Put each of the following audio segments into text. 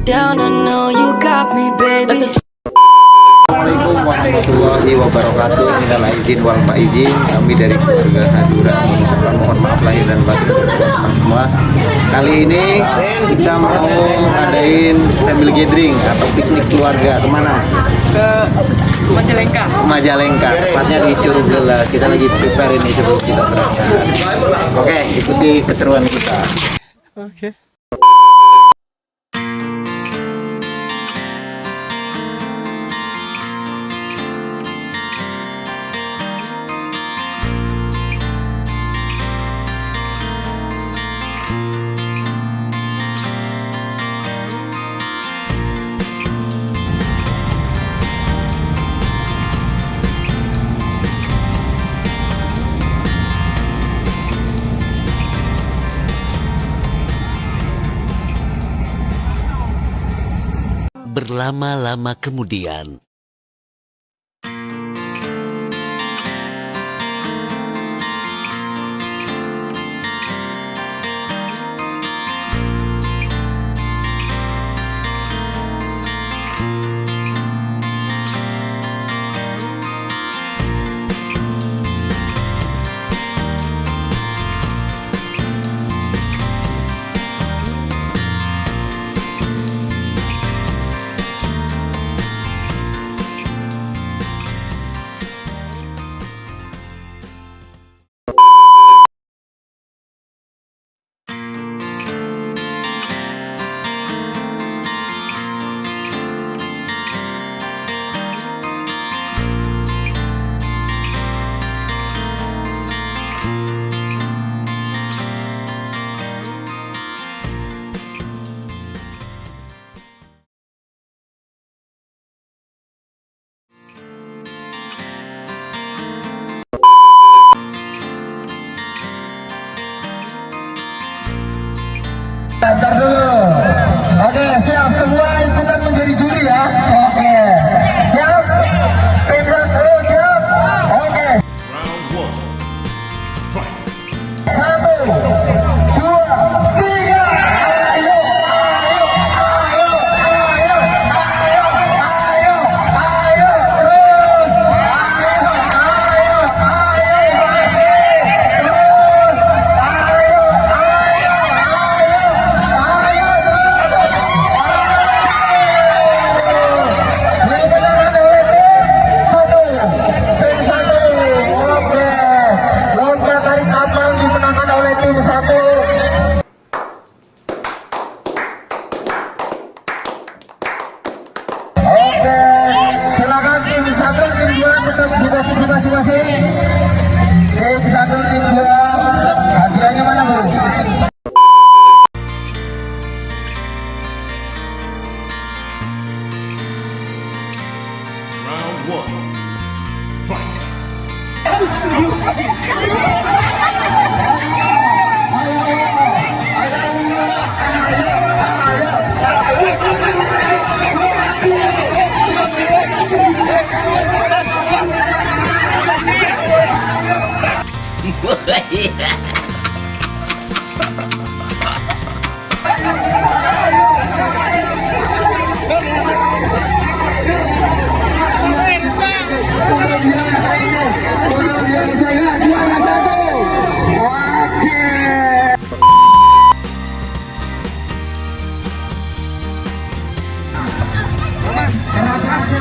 down, I know you got me, baby. Assalamualaikum warahmatullahi wabarakatuh. Minal aizin wal faizin. Kami dari keluarga Hadura mengucapkan mohon maaf lahir dan batin teman semua. Kali ini kita mau ngadain family gathering atau piknik keluarga. Kemana? Ke Majalengka. Majalengka, tepatnya di Curug Gelas. Kita lagi prepare ini sebelum kita berangkat. Oke, ikuti keseruan kita. Oke. Berlama-lama kemudian. Ntar dulu. Oke, siap semua ikutan menjadi juri ya. Oke, siap. Tim satu siap. Oke. Satu, dua, tiga. Ayo, ayo, ayo, ayo, ayo, ayo, ayo, terus. Ayo, ayo, ayo, masih. Terus. Ayo, ayo, ayo. Masing-masing. Tim satu, tim dua. Hadiahnya mana, Bu? Round one. Fight.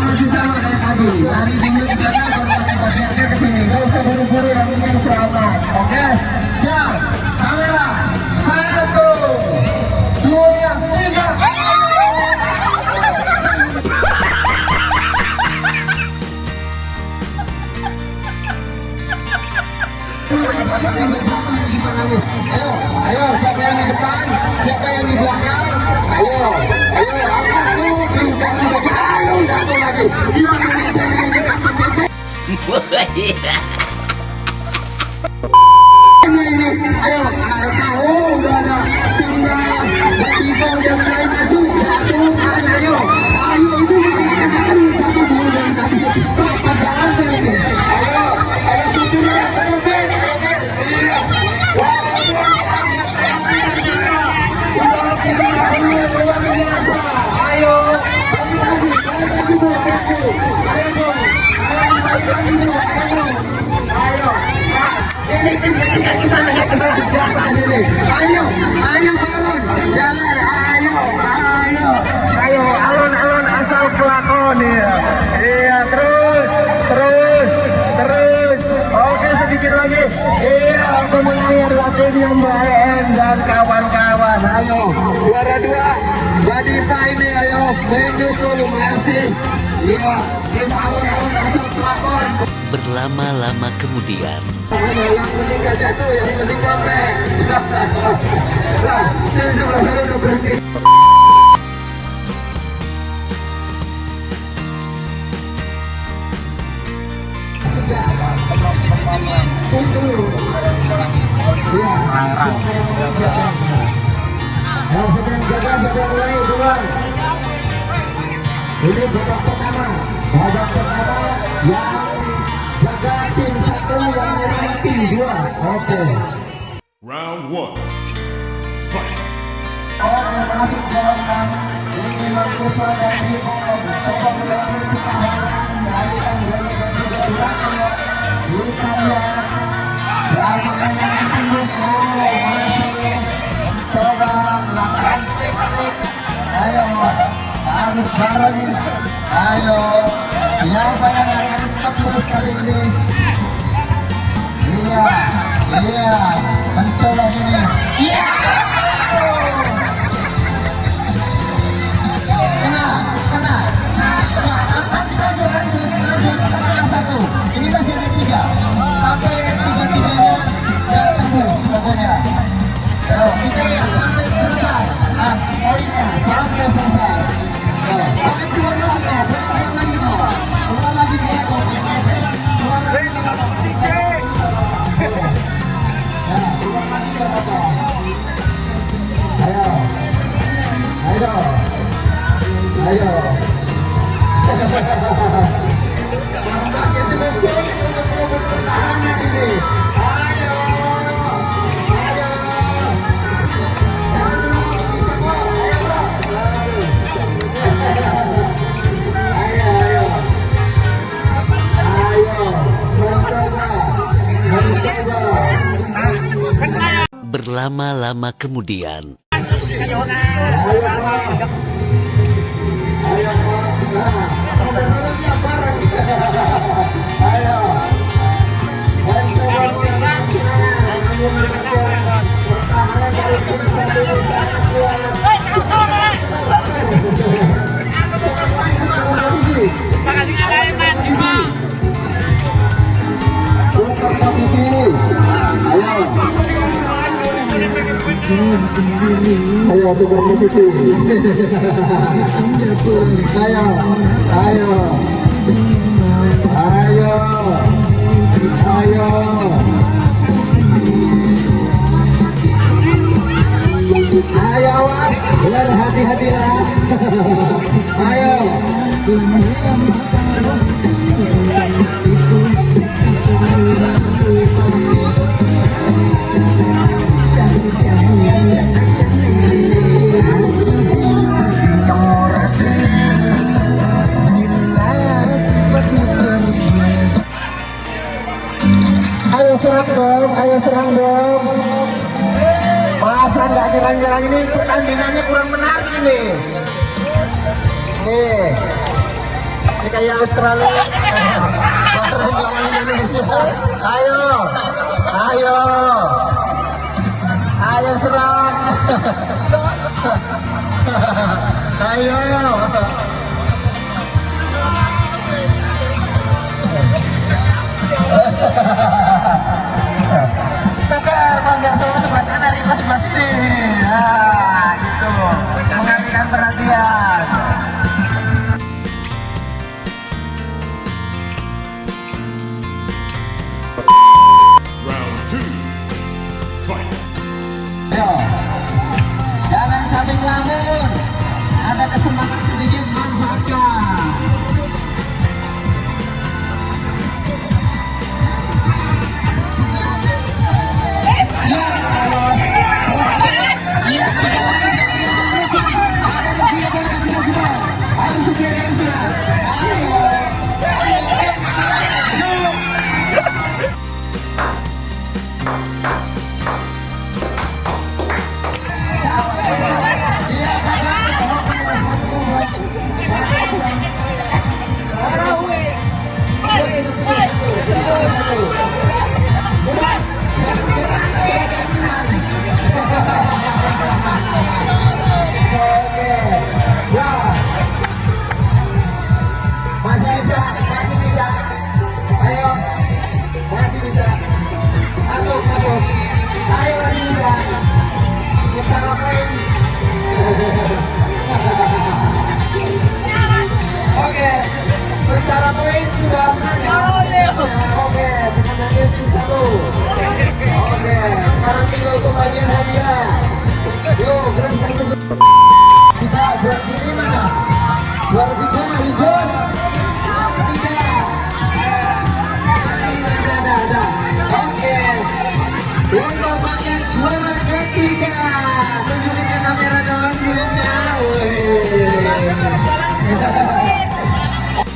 Masih sama kayak tadi. Dari dulu ke sana, bagiannya ke sini. Gak usah buru-buru, yang penting selamat. Oke, siap. Kamera. Satu, dua, tiga. Ayo, ayo, siapa yang di depan, siapa yang di belakang, ayo, ayo, angkat dulu, ayo, satu lagi, gimana nih, ayo, tahu, udah ada, tinggal, kita udah mulai maju, satu, ayo, ayo, itu satu dulu dari tadi, cepat jalan ini, ayo, ayo, susunya, ayo, iya. Luar biasa. William BM dan kawan-kawan. Ayo, juara 2 Badita ini, ayo menyusul masih. Iya, kita awal-awal langsung pelakon. Berlama-lama kemudian, Yang penting gak jatuh, yang penting capek. Nah, tim sebelah sana udah berhenti. Ini babak pertama yang jaga tim 1, yang nyerang tim 2. Oke. Round 1. Fight. Orang yang masuk golongan ini Markusa dan Bimo coba melakukan pertahanan dari Anggara dan juga Duranto. Kita lihat selama yang tembus masih mencoba melakukan teknik. Ayo harus bareng. Ayo siapa yang akan tembus kali ini? Iya mencoba ini. Iya. Ini masih ada 3 sampai 3-3-nya dan tembus pokoknya. Kita lihat sampai selesai. Poinnya sampai selesai. Bukan keluar lagi kok. Keluar lagi kok. Keluar lagi kok. Ayo. Nampaknya cukup sulit untuk merebut pertahanan ini. Ayo. Jangan bisa kok. Ayo. Mencoba. berlama-lama kemudian, Ayo tukar posisi. Ayo. Ayo. Ayo. Ayo. Ayo awak, berhati-hatilah. Ayo. Ayo serang dong. Masa nggak nyerang-nyerang, ini pertandingannya kurang menarik ini. Ini kayak Australia. Masa lawan Indonesia. Ayo, ayo, ayo serang. Ayo. Pegar bangga sama sebelah kanan dari sebelah sini. Nah, gitu. Mengalihkan perhatian. Round 2. Fight. Ayo. Jangan sampai ngelamun. Ada kesempatan sedikit.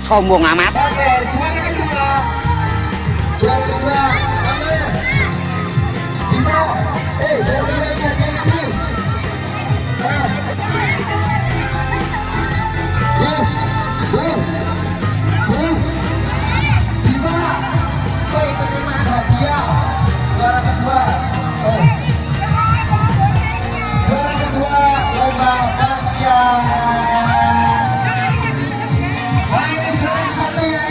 Sombong amat. Oke, juara kedua. Juara kedua, namanya Bimo. Juara keduanya dia ngambil. Bimo, baik penerimaan hadiah. Juara kedua. Juara kedua, lomba bagian. Ini juara satu ya,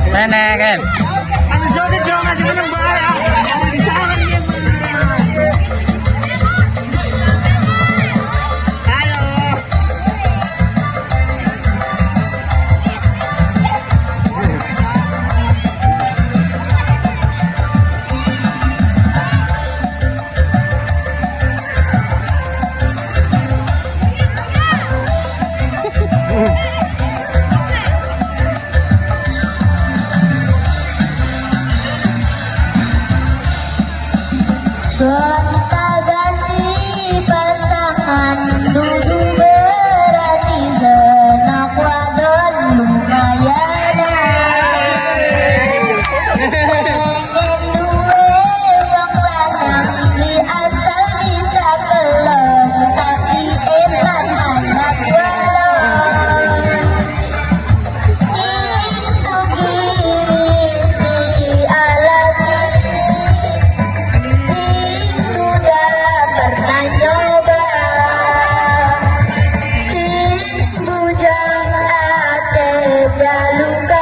Nenek kan. Gonta-ganti pasangan duduk berarti senak wadon lumayan. Pengen duwe wong lanang di asal bisa kelon tapi eman anak walon. Sing sugih di alam pernah nyoba sing bujang ate jalukan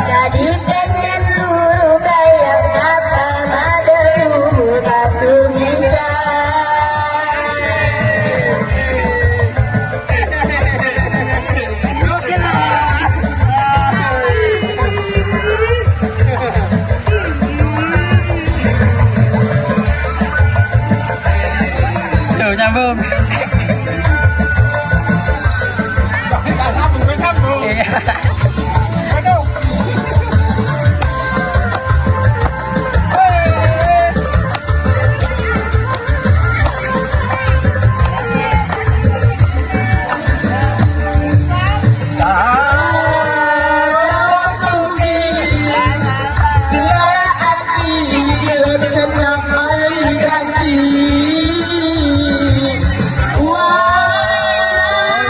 jadi pengen luru kayak apa mada suhu kasu bisa Tuh nyambung. Iya.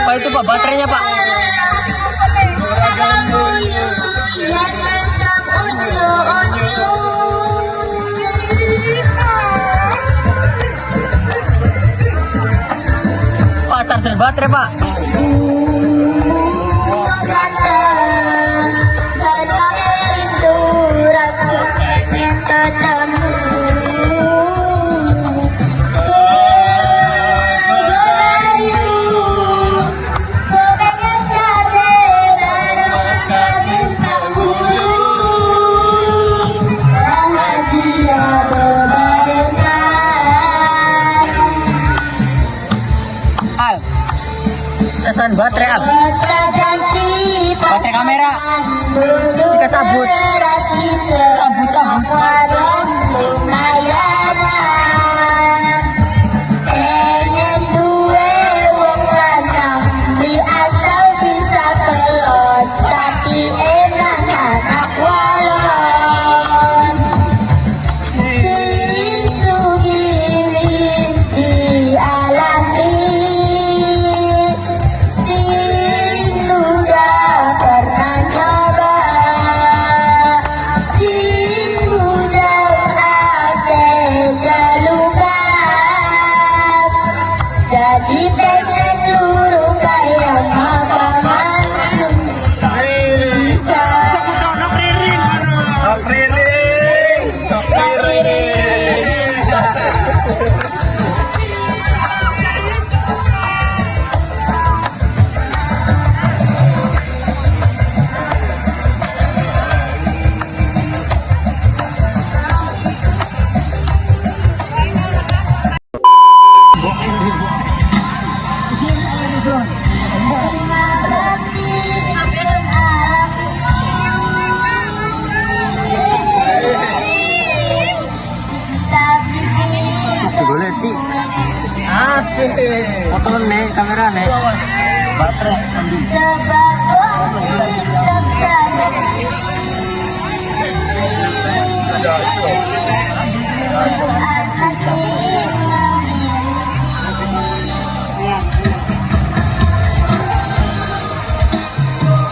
Pak itu Pak baterainya Pak. Pak charger baterai Pak. Al, pesan baterai Al. Baterai kamera. Kita cabut. Pengen duwe wong lanang di asal bisa kelon tapi enak anak walon. Sing sugih di alam ini sing udah pernah nyoba sing udah ate jalukan jadi pengen luru kayak apa mansung bisa. Boleh Ti. Asik. Foto nih kamera nih. Baterai ambil.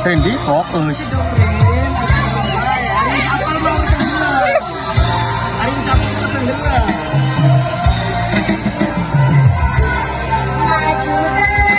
Randy fokus. Maju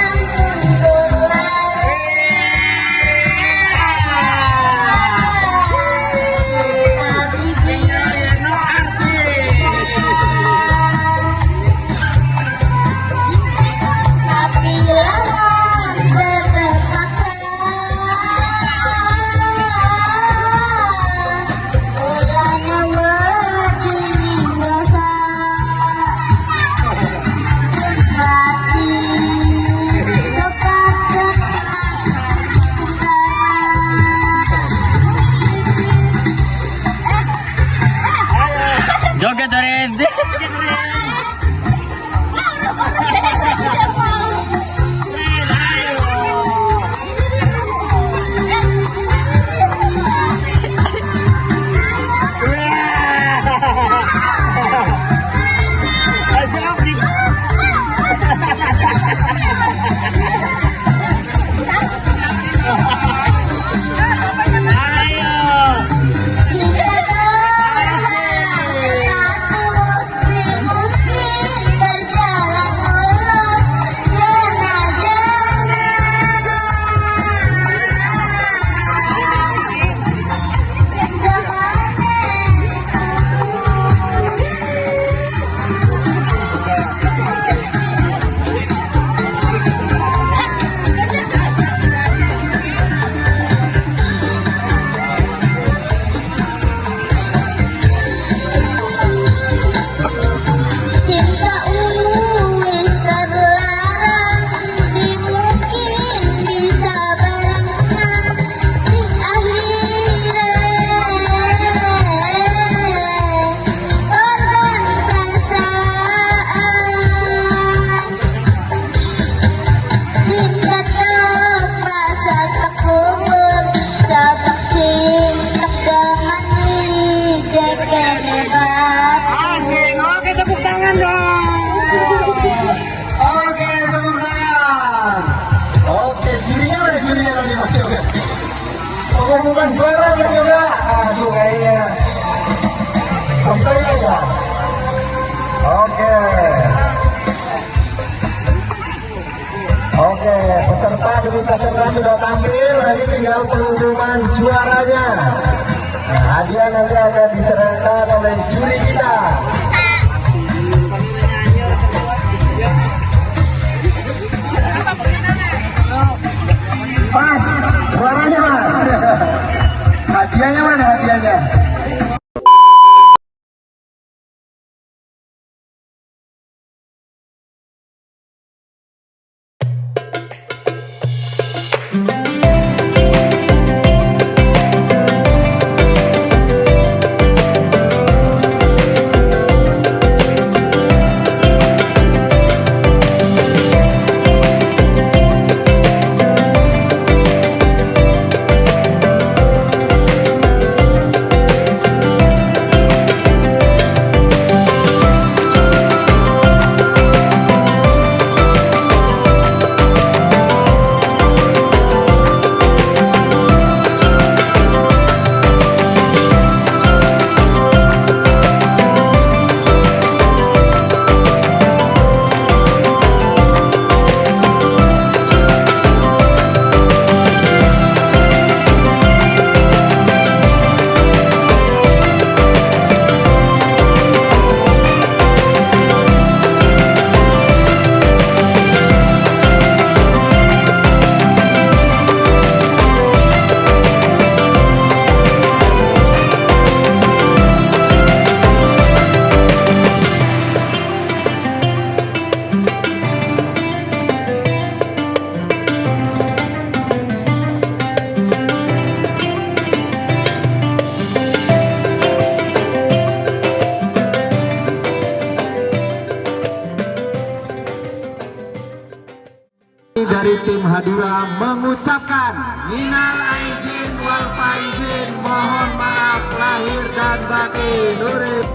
Oke, peserta demi peserta sudah tampil, nanti tinggal pengumuman juaranya. Nah, hadiah nanti akan diserahkan oleh juri kita. Mas, suaranya mas. Hadiahnya mana hadiahnya? Dari tim Hadura mengucapkan minal aizin wal faizin, mohon maaf lahir dan batin. Nuril.